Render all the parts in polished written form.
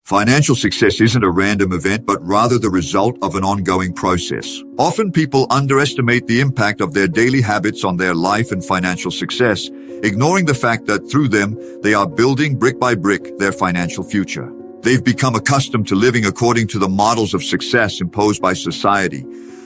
Financial success isn't a random event, but rather the result of an ongoing process. Often people underestimate the impact of their daily habits on their life and financial success, ignoring the fact that through them, they are building brick by brick their financial future. They've become accustomed to living according to the models of success imposed by society,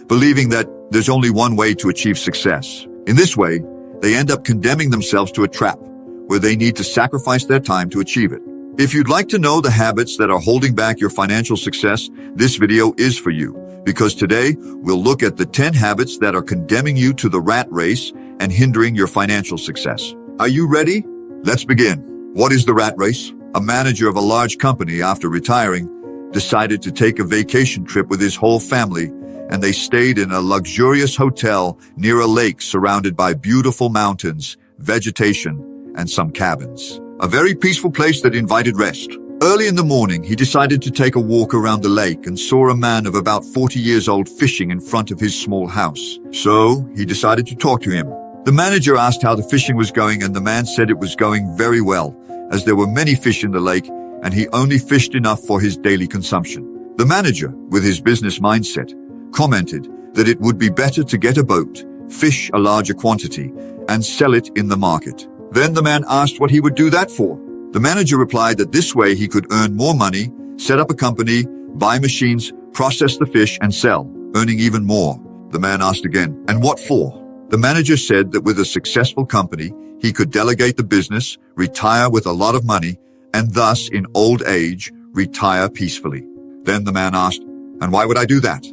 believing that there's only one way to achieve success. In this way, they end up condemning themselves to a trap where they need to sacrifice their time to achieve it. If you'd like to know the habits that are holding back your financial success, this video is for you, because today we'll look at the 10 habits that are condemning you to the rat race and hindering your financial success. Are you ready? Let's begin. What is the rat race? A manager of a large company, after retiring, decided to take a vacation trip with his whole family, and they stayed in a luxurious hotel near a lake surrounded by beautiful mountains, vegetation, and some cabins. A very peaceful place that invited rest. Early in the morning, he decided to take a walk around the lake and saw a man of about 40 years old fishing in front of his small house. So he decided to talk to him. The manager asked how the fishing was going, and the man said it was going very well, as there were many fish in the lake and he only fished enough for his daily consumption. The manager, with his business mindset, commented that it would be better to get a boat, fish a larger quantity, and sell it in the market. Then the man asked what he would do that for. The manager replied that this way he could earn more money, set up a company, buy machines, process the fish, and sell, earning even more. The man asked again, and what for? The manager said that with a successful company, he could delegate the business, retire with a lot of money, and thus, in old age, retire peacefully. Then the man asked, and why would I do that?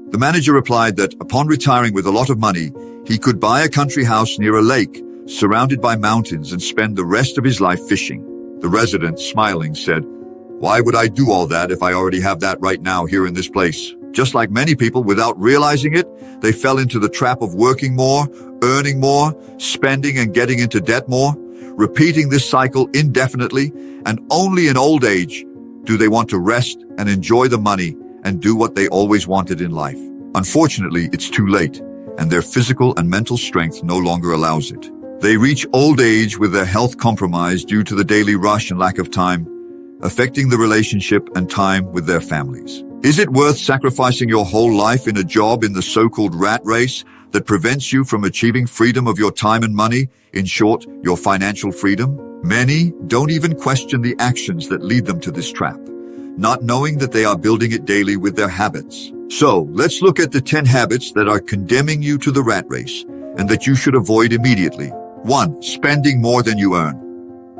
The manager replied that upon retiring with a lot of money, he could buy a country house near a lake, surrounded by mountains, and spend the rest of his life fishing. The resident, smiling, said, why would I do all that if I already have that right now here in this place? Just like many people, without realizing it, they fell into the trap of working more, earning more, spending and getting into debt more, repeating this cycle indefinitely, and only in old age do they want to rest and enjoy the money and do what they always wanted in life. Unfortunately, it's too late, and their physical and mental strength no longer allows it. They reach old age with their health compromised due to the daily rush and lack of time, affecting the relationship and time with their families. Is it worth sacrificing your whole life in a job in the so-called rat race that prevents you from achieving freedom of your time and money, in short, your financial freedom? Many don't even question the actions that lead them to this trap, not knowing that they are building it daily with their habits. So, let's look at the 10 habits that are condemning you to the rat race and that you should avoid immediately. 1. Spending more than you earn.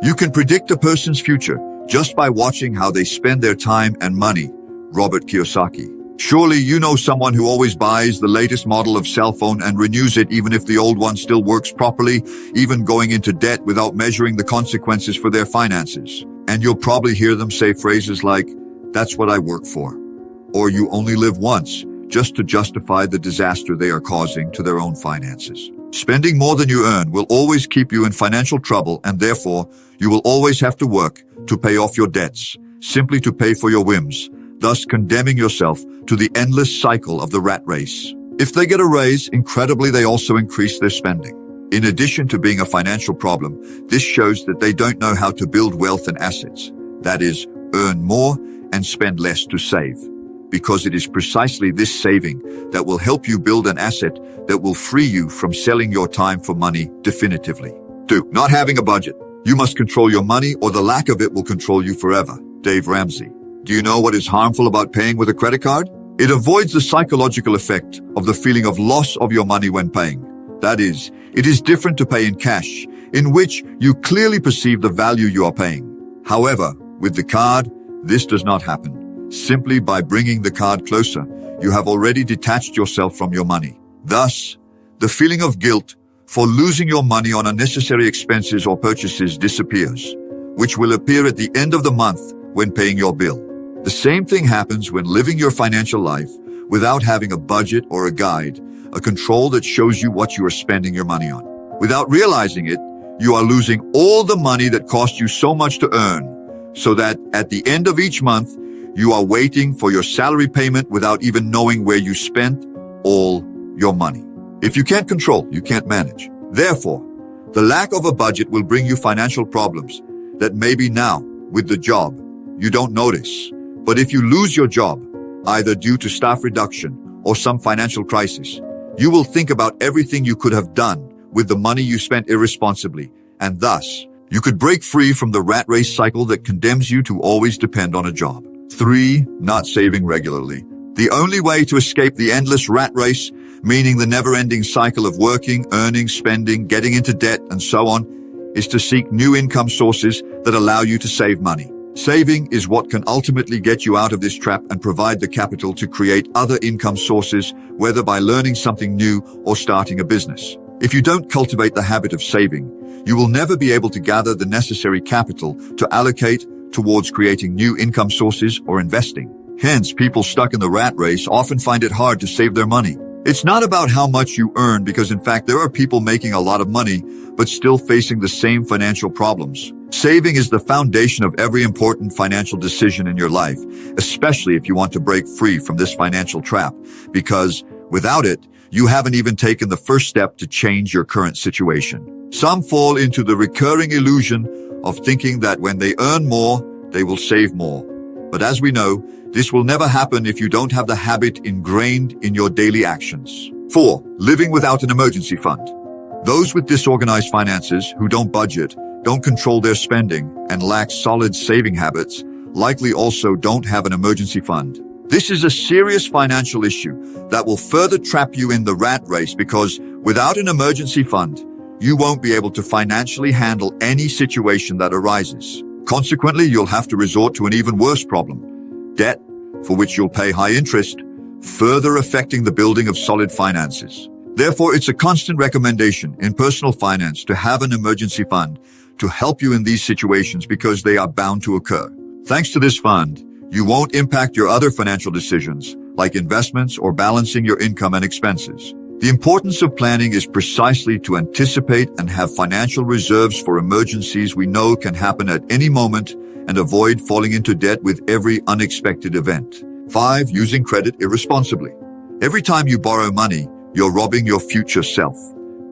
You can predict a person's future just by watching how they spend their time and money. Robert Kiyosaki. Surely you know someone who always buys the latest model of cell phone and renews it even if the old one still works properly, even going into debt without measuring the consequences for their finances. And you'll probably hear them say phrases like, that's what I work for, or you only live once, just to justify the disaster they are causing to their own finances. Spending more than you earn will always keep you in financial trouble, and therefore you will always have to work to pay off your debts, simply to pay for your whims, thus condemning yourself to the endless cycle of the rat race. If they get a raise, incredibly they also increase their spending. In addition to being a financial problem, this shows that they don't know how to build wealth and assets. That is, earn more and spend less to save. Because it is precisely this saving that will help you build an asset that will free you from selling your time for money definitively. 2. Not having a budget. You must control your money, or the lack of it will control you forever. Dave Ramsey. Do you know what is harmful about paying with a credit card? It avoids the psychological effect of the feeling of loss of your money when paying. That is, it is different to pay in cash, in which you clearly perceive the value you are paying. However, with the card, this does not happen. Simply by bringing the card closer, you have already detached yourself from your money. Thus, the feeling of guilt for losing your money on unnecessary expenses or purchases disappears, which will appear at the end of the month when paying your bill. The same thing happens when living your financial life without having a budget or a guide, a control that shows you what you are spending your money on. Without realizing it, you are losing all the money that cost you so much to earn, so that at the end of each month, you are waiting for your salary payment without even knowing where you spent all your money. If you can't control, you can't manage. Therefore, the lack of a budget will bring you financial problems that maybe now, with the job, you don't notice, But if you lose your job, either due to staff reduction or some financial crisis, you will think about everything you could have done with the money you spent irresponsibly, and thus, you could break free from the rat race cycle that condemns you to always depend on a job. 3. Not saving regularly. The only way to escape the endless rat race, meaning the never-ending cycle of working, earning, spending, getting into debt, and so on, is to seek new income sources that allow you to save money. Saving is what can ultimately get you out of this trap and provide the capital to create other income sources, whether by learning something new or starting a business. If you don't cultivate the habit of saving, you will never be able to gather the necessary capital to allocate towards creating new income sources or investing. Hence, people stuck in the rat race often find it hard to save their money. It's not about how much you earn, because in fact there are people making a lot of money but still facing the same financial problems. Saving is the foundation of every important financial decision in your life, especially if you want to break free from this financial trap, because without it, you haven't even taken the first step to change your current situation. Some fall into the recurring illusion of thinking that when they earn more, they will save more. But as we know, this will never happen if you don't have the habit ingrained in your daily actions. 4. Living without an emergency fund. Those with disorganized finances who don't budget, don't control their spending, and lack solid saving habits likely also don't have an emergency fund. This is a serious financial issue that will further trap you in the rat race, because without an emergency fund, you won't be able to financially handle any situation that arises. Consequently, you'll have to resort to an even worse problem: debt, for which you'll pay high interest, further affecting the building of solid finances. Therefore, it's a constant recommendation in personal finance to have an emergency fund to help you in these situations, because they are bound to occur. Thanks to this fund, you won't impact your other financial decisions, like investments or balancing your income and expenses. The importance of planning is precisely to anticipate and have financial reserves for emergencies we know can happen at any moment, and avoid falling into debt with every unexpected event. 5. Using credit irresponsibly. Every time you borrow money, you're robbing your future self.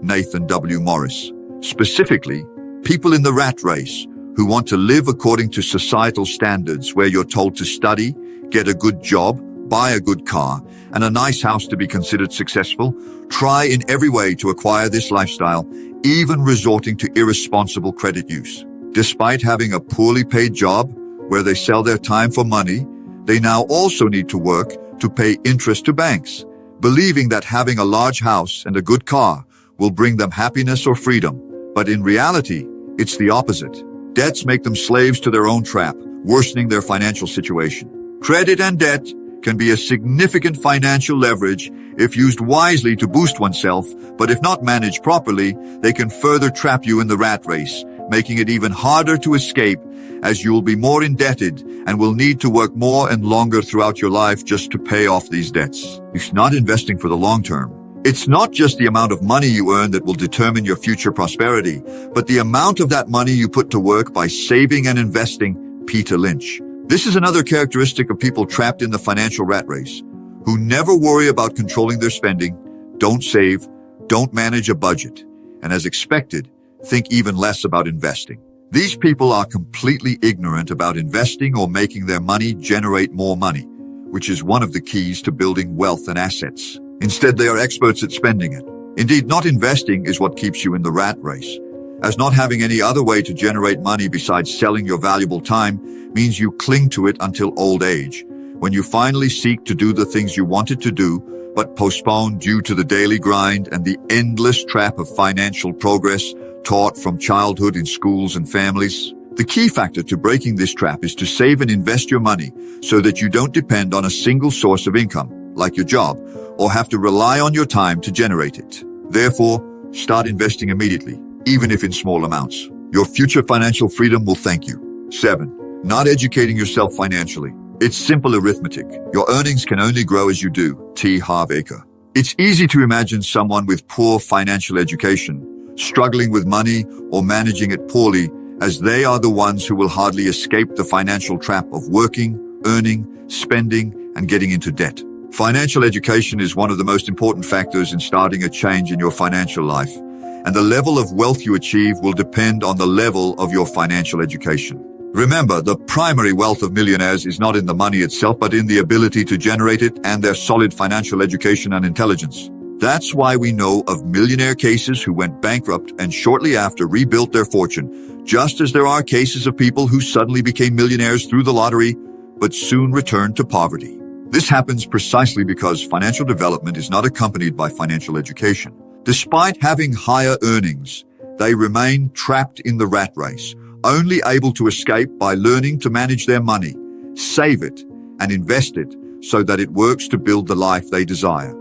Nathan W. Morris. Specifically, people in the rat race who want to live according to societal standards, where you're told to study, get a good job, buy a good car, and a nice house to be considered successful, try in every way to acquire this lifestyle, even resorting to irresponsible credit use. Despite having a poorly paid job where they sell their time for money, they now also need to work to pay interest to banks, believing that having a large house and a good car will bring them happiness or freedom. But in reality, it's the opposite. Debts make them slaves to their own trap, worsening their financial situation. Credit and debt can be a significant financial leverage if used wisely to boost oneself, but if not managed properly, they can further trap you in the rat race, making it even harder to escape, as you'll be more indebted and will need to work more and longer throughout your life just to pay off these debts. It's not investing for the long term. It's not just the amount of money you earn that will determine your future prosperity, but the amount of that money you put to work by saving and investing. Peter Lynch. This is another characteristic of people trapped in the financial rat race, who never worry about controlling their spending, don't save, don't manage a budget, and as expected, think even less about investing. These people are completely ignorant about investing or making their money generate more money, which is one of the keys to building wealth and assets. Instead, they are experts at spending it. Indeed, not investing is what keeps you in the rat race, as not having any other way to generate money besides selling your valuable time means you cling to it until old age, when you finally seek to do the things you wanted to do, but postpone due to the daily grind and the endless trap of financial progress taught from childhood in schools and families. The key factor to breaking this trap is to save and invest your money so that you don't depend on a single source of income, like your job, or have to rely on your time to generate it. Therefore, start investing immediately, even if in small amounts. Your future financial freedom will thank you. 7. Not educating yourself financially. It's simple arithmetic. Your earnings can only grow as you do. T. Harv Eker. It's easy to imagine someone with poor financial education struggling with money or managing it poorly, as they are the ones who will hardly escape the financial trap of working, earning, spending, and getting into debt. Financial education is one of the most important factors in starting a change in your financial life, and the level of wealth you achieve will depend on the level of your financial education. Remember, the primary wealth of millionaires is not in the money itself, but in the ability to generate it and their solid financial education and intelligence. That's why we know of millionaire cases who went bankrupt and shortly after rebuilt their fortune, just as there are cases of people who suddenly became millionaires through the lottery, but soon returned to poverty. This happens precisely because financial development is not accompanied by financial education. Despite having higher earnings, they remain trapped in the rat race, only able to escape by learning to manage their money, save it, and invest it so that it works to build the life they desire.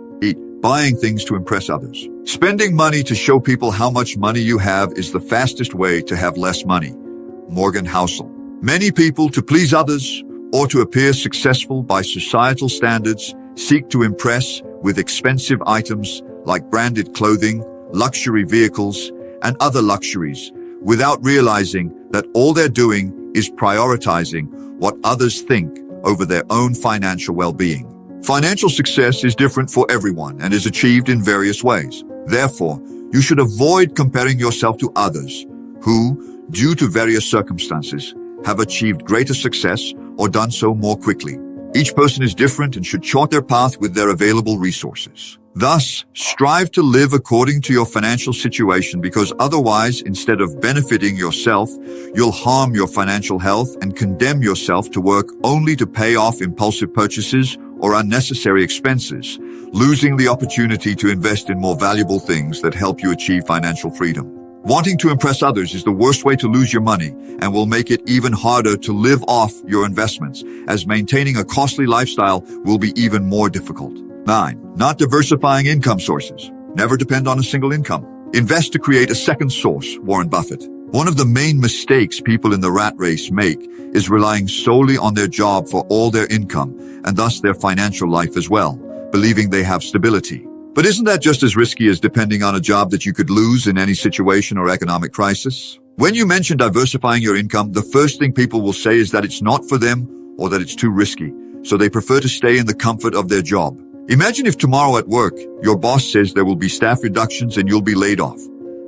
Buying things to impress others. Spending money to show people how much money you have is the fastest way to have less money. Morgan Housel. Many people, to please others or to appear successful by societal standards, seek to impress with expensive items like branded clothing, luxury vehicles, and other luxuries, without realizing that all they're doing is prioritizing what others think over their own financial well-being. Financial success is different for everyone and is achieved in various ways. Therefore, you should avoid comparing yourself to others who, due to various circumstances, have achieved greater success or done so more quickly. Each person is different and should chart their path with their available resources. Thus, strive to live according to your financial situation, because otherwise, instead of benefiting yourself, you'll harm your financial health and condemn yourself to work only to pay off impulsive purchases or unnecessary expenses, losing the opportunity to invest in more valuable things that help you achieve financial freedom. Wanting to impress others is the worst way to lose your money and will make it even harder to live off your investments, as maintaining a costly lifestyle will be even more difficult. 9. Not diversifying income sources. Never depend on a single income. Invest to create a second source, Warren Buffett. One of the main mistakes people in the rat race make is relying solely on their job for all their income, and thus their financial life as well, believing they have stability. But isn't that just as risky as depending on a job that you could lose in any situation or economic crisis? When you mention diversifying your income, the first thing people will say is that it's not for them or that it's too risky, so they prefer to stay in the comfort of their job. Imagine if tomorrow at work, your boss says there will be staff reductions and you'll be laid off.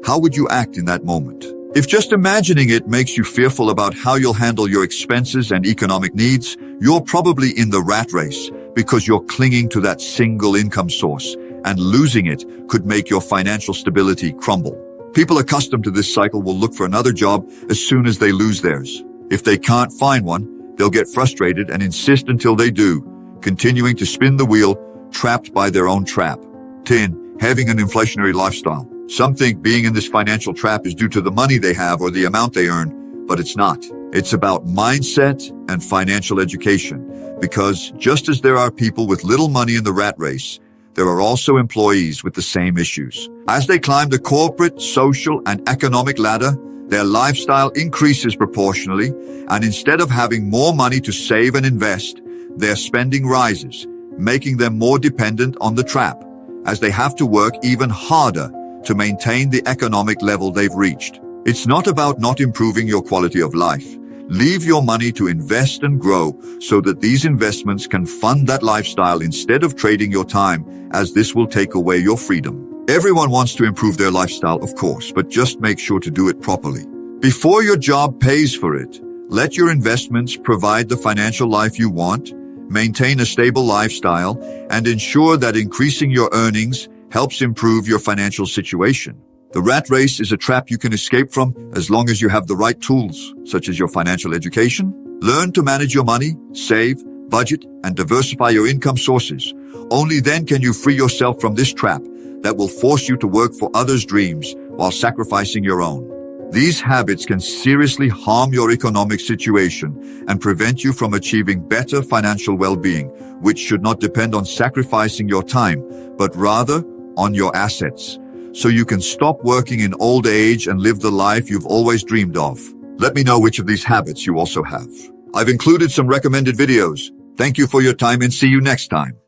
How would you act in that moment? If just imagining it makes you fearful about how you'll handle your expenses and economic needs, you're probably in the rat race because you're clinging to that single income source, and losing it could make your financial stability crumble. People accustomed to this cycle will look for another job as soon as they lose theirs. If they can't find one, they'll get frustrated and insist until they do, continuing to spin the wheel, trapped by their own trap. 10. Having an inflationary lifestyle. Some think being in this financial trap is due to the money they have or the amount they earn, but it's not. It's about mindset and financial education, because just as there are people with little money in the rat race, there are also employees with the same issues. As they climb the corporate, social, and economic ladder, their lifestyle increases proportionally, and instead of having more money to save and invest, their spending rises, making them more dependent on the trap, as they have to work even harder to maintain the economic level they've reached. It's not about not improving your quality of life. Leave your money to invest and grow so that these investments can fund that lifestyle instead of trading your time, as this will take away your freedom. Everyone wants to improve their lifestyle, of course, but just make sure to do it properly. Before your job pays for it, let your investments provide the financial life you want, maintain a stable lifestyle, and ensure that increasing your earnings helps improve your financial situation. The rat race is a trap you can escape from as long as you have the right tools, such as your financial education. Learn to manage your money, save, budget, and diversify your income sources. Only then can you free yourself from this trap that will force you to work for others' dreams while sacrificing your own. These habits can seriously harm your economic situation and prevent you from achieving better financial well-being, which should not depend on sacrificing your time, but rather on your assets, so you can stop working in old age and live the life you've always dreamed of. Let me know which of these habits you also have. I've included some recommended videos. Thank you for your time and see you next time.